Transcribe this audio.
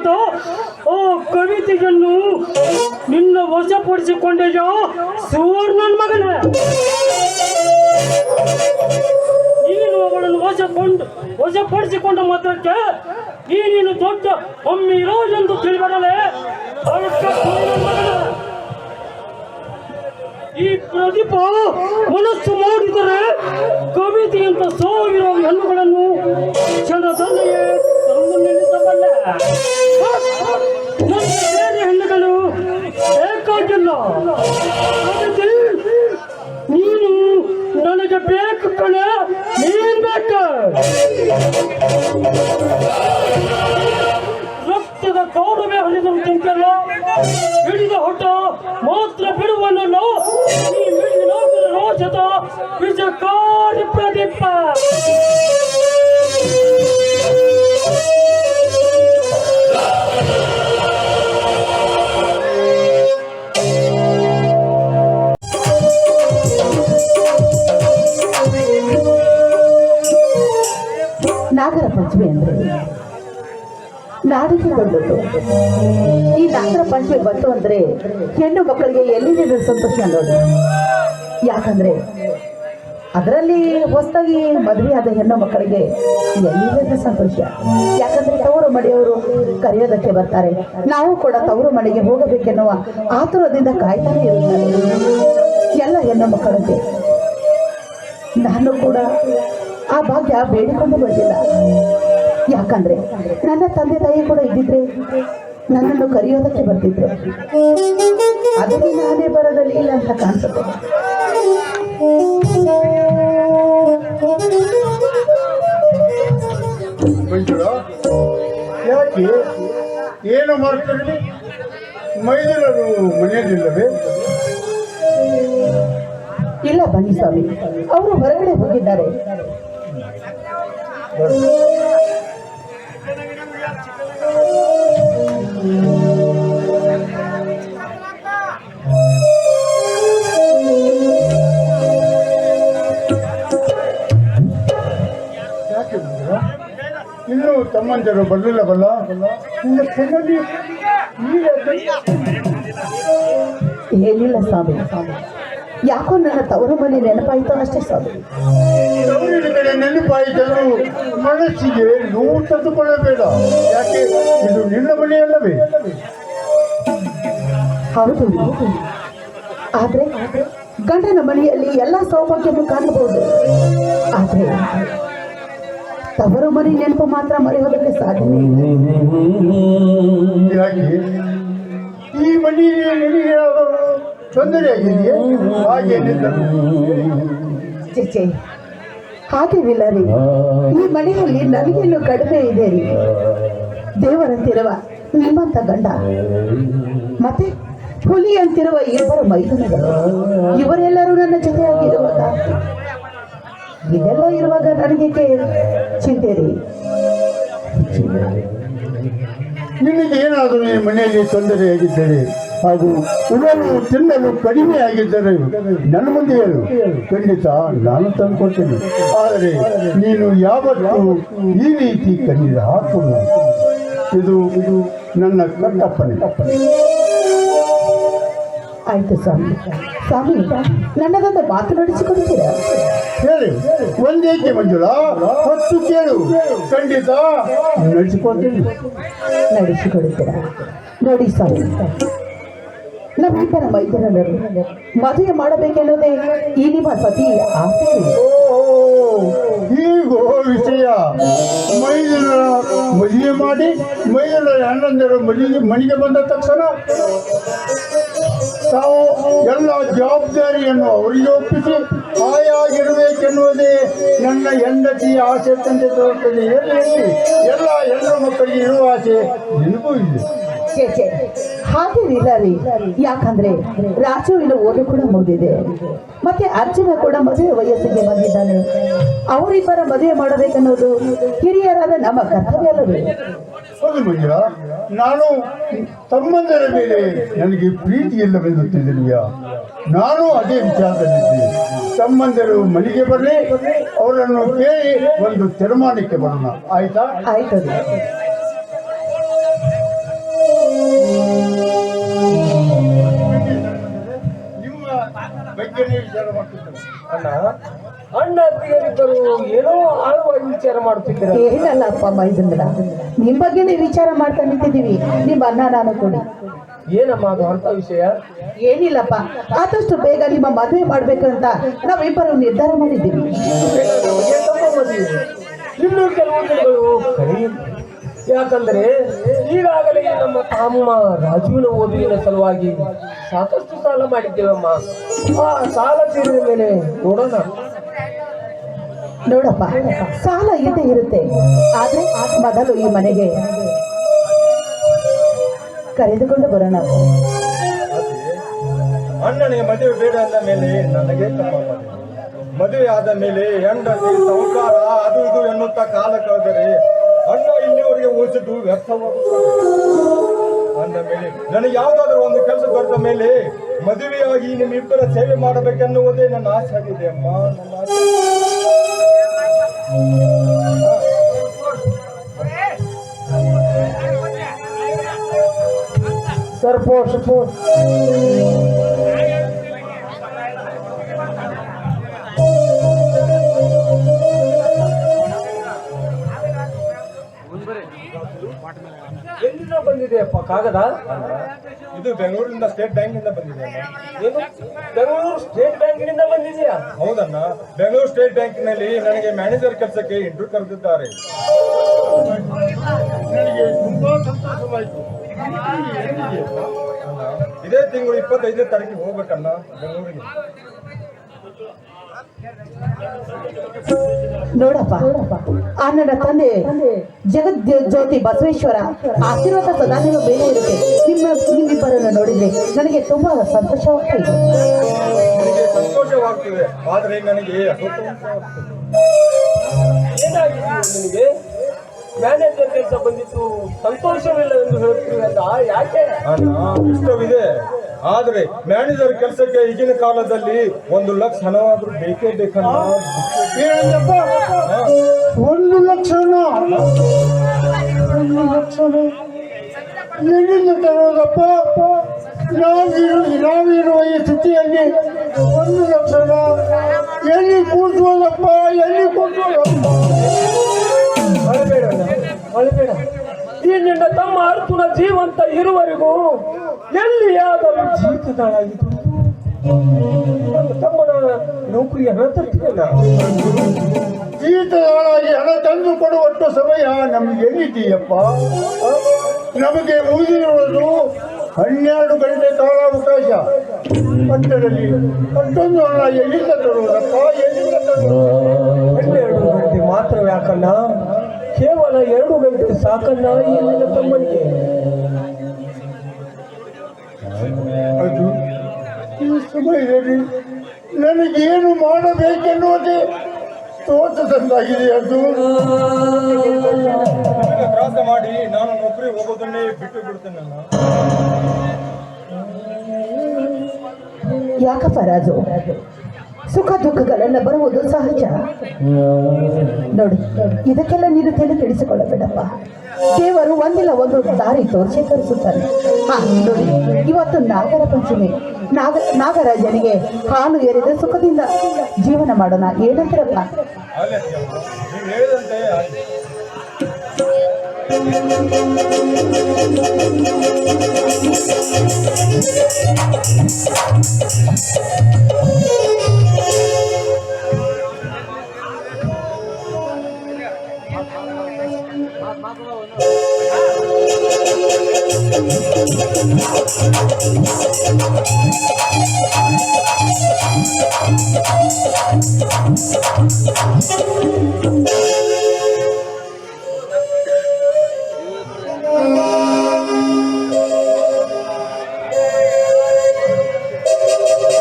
ಬರೆದ ಆ ಕವಿತೆಯನ್ನು ನಿನ್ನ ವಶಪಡಿಸಿಕೊಂಡೆಯ ಸುವರ್ಣನ್ ಮಗನ. ನೀನು ಅವಳನ್ನು ವಶಪಡಿಸಿಕೊಂಡ ಮಾತ್ರಕ್ಕೆ ಈ ನೀನು ದೊಡ್ಡ ಒಮ್ಮಿರೋ ಎಂದು ತಿಳಿಬರಲೇ. ಈ ಪ್ರದೀಪ ಮನಸ್ಸು ಮಾಡಿದರೆ ಕವಿತೆಯಂತ ಸಾವಿರ ಹೆಣ್ಣುಗಳನ್ನು ಕ್ಷಣದಲ್ಲಿಯೇ ತಂದು ನಿಲ್ಲಿಸಬಲ್ಲ. ಬೇರೆ ಹೆಣ್ಣುಗಳು ಬೇಕಾಗಿಲ್ಲ. ಕವಿತೆ ನೀನು ನನಗೆ ಬೇಕು ಕಣೆ, ನೀನ್ ಬೇಕ. ರಕ್ತದ ಕೌರವೇ ಹರಿದರು ತಿಂಕಲ್ಲ, ಹಿಡಿದ ಹೊಟ್ಟ ಮಾತ್ರ ಬಿಡುವನಲ್ಲ. ಈ ಮಿಡಿದ ರೋಷದ ವಿಷಕಾರಿ ಪ್ರದೀಪ. ನಾಗರ ಪಂಚಮಿ ಅಂದ್ರೆ ನಾಡಿಗೆ ದೊಡ್ಡದು. ಈ ನಾಗರ ಪಂಚಮಿ ಬಂತು ಅಂದ್ರೆ ಹೆಣ್ಣು ಮಕ್ಕಳಿಗೆ ಎಲ್ಲಿದೆ ಸಂತೋಷ ನೋಡಿ. ಯಾಕಂದ್ರೆ ಅದರಲ್ಲಿ ಹೊಸದಾಗಿ ಮದುವೆಯಾದ ಹೆಣ್ಣು ಮಕ್ಕಳಿಗೆ ಎಲ್ಲಿದೆ ಸಂತೋಷ. ಯಾಕಂದ್ರೆ ತವರು ಮನೆಯವರು ಕರೆಯೋದಕ್ಕೆ ಬರ್ತಾರೆ. ನಾವು ಕೂಡ ತವರು ಮನೆಗೆ ಹೋಗಬೇಕೆನ್ನುವ ಆತುರದಿಂದ ಕಾಯ್ತಾನೆ ಇರುತ್ತಾರೆ ಎಲ್ಲ ಹೆಣ್ಣು ಮಕ್ಕಳಿಗೆ. ನಾನು ಕೂಡ ಆ ಭಾಗ್ಯ ಬೇಡಿಕೊಂಡು ಬಂದಿಲ್ಲ. ಯಾಕಂದ್ರೆ ನನ್ನ ತಂದೆ ತಾಯಿ ಕೂಡ ಇದ್ದಿದ್ರೆ ನನ್ನನ್ನು ಕರೆಯೋದಕ್ಕೆ ಬರ್ತಿದ್ರು. ಅದಕ್ಕೆ ನಾನೇ ಬರೋದಲ್ಲಿ ಇಲ್ಲ ಅಂತ ಕಾಣಿಸುತ್ತೆ. ಯಾಕೆ ಏನು ಮಾಡ್ತಾರೆ? ಮೈದೂರರು ಮನೆಯಲ್ಲಿಲ್ಲವೇ? ಇಲ್ಲ ಬನ್ನಿ ಸ್ವಾಮಿ, ಅವರು ಹೊರಗಡೆ ಹೋಗಿದ್ದಾರೆ. ಇನ್ನು ತಮ್ಮಂದಿರು ಬರಲಿಲ್ಲ ಬಲ್ಲ. ಏನಿಲ್ಲ ಸ್ವಾಮಿ, ಯಾಕೋ ನನ್ನ ತವರು ಮನೆ ನೆನಪಾಯಿತು ಅಷ್ಟೇ ಸ್ವಾಮಿ. ತವರಿನ ಕಡೆ ನೆನಪಾಯಿತರು ಮನಸ್ಸಿಗೆ ನೋವು ತಂದುಕೊಳ್ಳಬೇಡ. ಯಾಕೆ ಇದು ನಿನ್ನ ಮನೆಯಲ್ಲವೇ? ಹೌದು, ಆದ್ರೆ ಗಂಡನ ಮನೆಯಲ್ಲಿ ಎಲ್ಲ ಸೌಭಾಗ್ಯವನ್ನು ಕಾಣಬಹುದು. ಆದ್ರೆ ತವರು ಮನೆ ನೆನಪು ಮಾತ್ರ ಮರೆಯೋದಕ್ಕೆ ಸಾಧ್ಯ. ಯಾಕೆ ಈ ಮನೆಯಲ್ಲಿ ತೊಂದರೆ ಆಗಿದೆಯೇ? ಹಾಗೇನಿದ್ದರು ಚೇಚೆ, ಹಾಗೇವಿಲ್ಲ ರೀ. ಈ ಮನೆಯಲ್ಲಿ ನನಗೇನು ಕಡಿಮೆ ಇದೆ ರೀ. ದೇವರಂತಿರುವ ನಿಮ್ಮಂತ ಗಂಡ, ಮತ್ತೆ ಹುಲಿ ಅಂತಿರುವ ಇಬ್ಬರು ಮೈದುನಗಳು, ಇವರೆಲ್ಲರೂ ನನ್ನ ಜೊತೆಯಾಗಿರುವಾಗ, ಇದೆಲ್ಲ ಇರುವಾಗ ನನಗೆ ಚಿಂತೆ ರೀ. ನಿನಗೆ ಏನಾದರೂ ಈ ಮನೆಯಲ್ಲಿ ತೊಂದರೆಯಾಗಿದ್ದರೆ ಹಾಗೂ ಉಣಲು ತಿನ್ನಲು ಕಡಿಮೆ ಆಗಿದ್ದರೆ ನನ್ನ ಮುಂದೆ ಹೇಳು, ಖಂಡಿತ ನಾನು ತಂದುಕೊಡ್ತೇನೆ. ಆದರೆ ನೀನು ಯಾವತ್ತೂ ಈ ರೀತಿ ಕಣ್ಣೀರು ಹಾಕುವುದು ಇದು ನನ್ನ ಕಟ್ಟಪ್ಪನೆ. ಆಯ್ತು ಸ್ವಾಮಿ. ಸ್ವಾಮಿ, ನನ್ನದೊಂದು ಮಾತು ನಡೆಸಿಕೊಡ್ತೀರಾ? ಹೇಳಿ, ಒಂದೇಕೆ ಮಂಜುಳಾ, 10 ಕೇಳು, ಖಂಡಿತ ನಡೆಸಿಕೊಡ್ತೀನಿ. ನಡೆಸಿಕೊಡುತ್ತೀರಾ? ನೋಡಿ ಸ್ವಾಮಿ, ನಮ್ಮಿಬ್ಬರ ಮೈದುನರು ಮದುವೆ ಮಾಡಬೇಕೆನ್ನುವುದೇ ಈ ನಿಮ್ಮ ಪತಿ ಆಸೆ. ಹೀಗೋ ವಿಷಯ. ಮೈದೂರ ಮದುವೆ ಮಾಡಿ ಮೈದೂರ ಅಣ್ಣಂದಿರು ಮನೆಗೆ ಬಂದ ತಕ್ಷಣ ತಾವು ಎಲ್ಲ ಜವಾಬ್ದಾರಿಯನ್ನು ಅವರಿಗೆ ಒಪ್ಪಿಸಿ ಹಾಯಾಗಿರಬೇಕೆನ್ನುವುದೇ ನನ್ನ ಹೆಂಡತಿಯ ಆಸೆ ತಂದೆ ತೋರುತ್ತದೆ. ಎಲ್ಲ ಹೆಣ್ಣು ಮಕ್ಕಳಿಗೆ ಇರುವ ಆಸೆ ನಿನಗೂ ಇದೆ. ಹಾಗೇನಿಲ್ಲ ರೀ. ಯಾಕಂದ್ರೆ ರಾಜುವಿನ ಓದು ಕೂಡ ಮುಗಿದಿದೆ, ಮತ್ತೆ ಅರ್ಜುನ ಕೂಡ ಮದುವೆ ವಯಸ್ಸಿಗೆ ಬಂದಿದ್ದಾನೆ. ಅವರಿಬ್ಬರ ಮದುವೆ ಮಾಡಬೇಕನ್ನೋದು ಹಿರಿಯರಾದ ನಮ್ಮ ಕರ್ತವ್ಯ ಅಲ್ಲವೇ? ಹೌದು ಮಂಜುಳ, ನಾನು ತಮ್ಮಂದರ ಮೇಲೆ ನನಗೆ ಪ್ರೀತಿ ಇಲ್ಲವೆಂದು ತಿಳಿದೆಯಾ? ನಾನು ಅದೇ ವಿಚಾರದಲ್ಲಿದ್ದೆ. ತಮ್ಮಂದರು ಮನೆಗೆ ಬರಲಿ, ಅವರನ್ನು ಕೇಳಿ ಒಂದು ತೀರ್ಮಾನಕ್ಕೆ ಬರೋಣ, ಆಯ್ತಾ? ಆಯ್ತದೆ. ಬಗ್ಗೆನೇ ವಿಚಾರ ಮಾಡ್ತಿದ್ದೇನೆ. ಅಣ್ಣ ಅಣ್ಣ ಅತ್ತಿಗೆರಿಬ್ಬರು ಏನೋ ಆಳವಾಗಿ ವಿಚಾರ ಮಾಡುತ್ತಿದ್ದೀರ. ಏನಲ್ಲ ಅಪ್ಪ ಮೈದಂದ್ರ, ನಿಮ್ ಬಗ್ಗೆನೇ ವಿಚಾರ ಮಾಡ್ತಾ ನಿಂತಿದ್ದೀವಿ. ನಿಮ್ಮ ಅಣ್ಣ ನಾನು ಕೂಡಿ. ಏನಮ್ಮ ಅದು ಅಂತ ವಿಷಯ? ಏನಿಲ್ಲಪ್ಪ, ಆದಷ್ಟು ಬೇಗ ನಿಮ್ಮ ಮದುವೆ ಮಾಡ್ಬೇಕಂತ ನಾವಿಬ್ಬರು ನಿರ್ಧಾರ ಮಾಡಿದ್ದೀವಿ. ಇನ್ನು ಕೆಲವು ದಿನಗಳು ಕಳೆಯುತ್ತೆ. ಯಾಕಂದ್ರೆ ಈಗಾಗಲೇ ನಮ್ಮ ತಮ್ಮ ರಾಜುವಿನ ಓದುವಿನ ಸಲುವಾಗಿ ಸಾಕಷ್ಟು ಸಾಲ ಮಾಡಿದ್ದೇವಮ್ಮ. ಆ ಸಾಲ ತೀರಿದ ಮೇಲೆ ನೋಡೋಣ. ನೋಡಪ್ಪ, ಸಾಲ ಇದ್ದೇ ಇರುತ್ತೆ, ಆದ್ರೆ ಮೊದಲು ಈ ಮನೆಗೆ ಕರೆದುಕೊಂಡು ಬರೋಣ. ಅಣ್ಣನಿಗೆ ಮದುವೆ ಬೇಡ ಅಂದ ಮೇಲೆ ನನಗೆ ತಮ್ಮ ಮದುವೆ ಆದ ಮೇಲೆ ಹೆಂಡತಿ ಸಂಸಾರ ಅದು ಇದು ಎನ್ನುತ್ತಾ ಕಾಲ ಕಳೆದರೆ ಅಣ್ಣ ಇಲ್ಲಿವರೆಗೆ ಉಳಿಸಿದ್ದು ವ್ಯರ್ಥವಾಗುತ್ತದೆ. ಅಂದ ಮೇಲೆ ನನಗೆ ಯಾವುದಾದ್ರೂ ಒಂದು ಕೆಲಸ ದೊರೆತ ಮೇಲೆ ಮದುವೆಯಾಗಿ ನಿಮ್ಮಿಬ್ಬರ ಸೇವೆ ಮಾಡಬೇಕೆನ್ನುವುದೇ ನನ್ನ ಆಸೆ ಆಗಿದೆ ಅಮ್ಮ. ನನ್ನ ಆಸೆ. ಸರ್ಪೋಷ್ ಎಲ್ಲಿಂದ ಬಂದಿದೆಯಪ್ಪ ಕಾಗದ? ಇದು ಬೆಂಗಳೂರಿನಿಂದ ಸ್ಟೇಟ್ ಬ್ಯಾಂಕಿಂದ ಬಂದಿದೆ ಅಣ್ಣ. ಏನು ಬೆಂಗಳೂರು ಸ್ಟೇಟ್ ಬ್ಯಾಂಕಿನಿಂದ ಬಂದಿದೆಯಾ? ಹೌದಣ್ಣ, ಬೆಂಗಳೂರು ಸ್ಟೇಟ್ ಬ್ಯಾಂಕಿನಲ್ಲಿ ನನಗೆ ಮ್ಯಾನೇಜರ್ ಕೆಲಸಕ್ಕೆ ಇಂಟರ್ವ್ಯೂ ಕರೆದಿದ್ದಾರೆ. ನನಗೆ ತುಂಬಾ ಸಂತೋಷವಾಯಿತು. ಇದೇ ತಿಂಗಳು 25ನೇ ತಾರೀಕಿಗೆ ಹೋಗ್ಬೇಕಣ್ಣ ಬೆಂಗಳೂರಿಗೆ. ನೋಡಪ್ಪ, ಆ ನನ್ನ ತಂದೆ ಜಗದ್ ಜ್ಯೋತಿ ಬಸವೇಶ್ವರ ಆಶೀರ್ವಾದ ಸದಾ ನಿಮ್ಮ ಬೇರೆ ಇರುತ್ತೆ. ನಿಮ್ಮಿಬ್ಬರನ್ನು ನೋಡಿದ್ರೆ ನನಗೆ ತುಂಬಾ ಸಂತೋಷವಾಗ್ತಾ ಇದೆ. ನನಗೆ ಸಂತೋಷವಾಗ್ತದೆ, ಆದ್ರೆ ನನಗೆ ಅಸ್ವಸ್ಥ ಉಂಟಾಗ್ತದೆ. ಏನಾಗಿದೆ ನಿನಗೆ? ಮ್ಯಾನೇಜರ್ ಕೆಲಸ ಬಂದಿತ್ತು, ಸಂತೋಷವಿಲ್ಲ ಎಂದು ಹೇಳ್ತೀವಲ್ಲ, ಯಾಕೆ? ಅಣ್ಣ, ಇಷ್ಟವಿದೆ, ಆದ್ರೆ ಮ್ಯಾನೇಜರ್ ಕೆಲಸಕ್ಕೆ ಈಗಿನ ಕಾಲದಲ್ಲಿ 1 ಲಕ್ಷ ಹಣವಾದ್ರೂ ಬೇಕೇ ಬೇಕಣ್ಣ. ಏನಂದಪ್ಪ? 1 ಲಕ್ಷನ? 1 ಲಕ್ಷನ ಎಲ್ಲಿಂದ ತರೋದಪ್ಪ? ನಾವಿರುವ ಈ ಸ್ಥಿತಿಯಲ್ಲಿ 1 ಲಕ್ಷನ ಎಲ್ಲಿ ಕೂತ್ಕೊಳ್ಳಪ್ಪ? ಎಲ್ಲಿ ಕೂತ್ಕೊಳ್ಳಪ್ಪ? ಅಳಬೇಡ ಅಳಬೇಡ. ಈ ನಿನ್ನ ತಮ್ಮ ಅರ್ಜುನ ಜೀವಂತ ಇರುವವರೆಗೂ ಎಲ್ಲಿಯಾದರೂ ಜೀತದಾಳಾಗಿದ್ದು ನನ್ನ ತಮ್ಮನ ನೌಕರಿ ಹಣ ತರ್ತೀಯಲ್ಲ. ಜೀತದಾಳಾಗಿ ಹಣ ತಂದು ಕೊಡುವಷ್ಟು ಸಮಯ ನಮ್ಗೆ ಎಲ್ಲಿದೆಯಪ್ಪ? ನಮಗೆ ಉಳಿದಿರುವುದು 12 ಗಂಟೆ ಕಾಲಾವಕಾಶ. ಪಟ್ಟಣದಲ್ಲಿ ಅಷ್ಟೊಂದು ಹಣ ಎಲ್ಲಿಂದ ತರುವುದಪ್ಪ? ಎಲ್ಲಿಂದ ತರುವುದು? 12 ಗಂಟೆ ಮಾತ್ರ ಯಾಕಣ್ಣ? ಕೇವಲ 2 ಗಂಟೆ ಸಾಕಣ್ಣ ಈ ನಿನ್ನ ತಮ್ಮನಿಗೆ. ಅದು ಈ ಸಮಯದಲ್ಲಿ ನನಗೇನು ಮಾಡಬೇಕೆನ್ನುವುದೇ ತೋಚದಂತಾಗಿದೆ. ಅದು ತ್ರಾಸ ಮಾಡಿ ನಾನು ನೌಕರಿ ಹೋಗೋದನ್ನೇ ಬಿಟ್ಟು ಬಿಡ್ತೇನೆ. ಯಾಕಪ್ಪ ರಾಜು, ಸುಖ ದುಃಖಗಳೆಲ್ಲ ಬರುವುದು ಸಹಜ. ನೋಡಿ, ಇದಕ್ಕೆಲ್ಲ ನೀನು ತಲೆ ಕೆಡಿಸಿಕೊಳ್ಳಬೇಡಪ್ಪ. ದೇವರು ಒಂದಿಲ್ಲ ಒಂದು ದಾರಿ ತೋರಿಸುತ್ತಾರೆ. ಹಾ ನೋಡಿ, ಇವತ್ತು ನಾಗರ ಪಂಚಮಿ. ನಾಗರಾಜನಿಗೆ ಹಾಲು ಎರೆದು ಸುಖದಿಂದ ಜೀವನ ಮಾಡೋಣ, ಏನಂತೀರಪ್ಪ? ನೀವು ಹೇಳಿದಂತೆ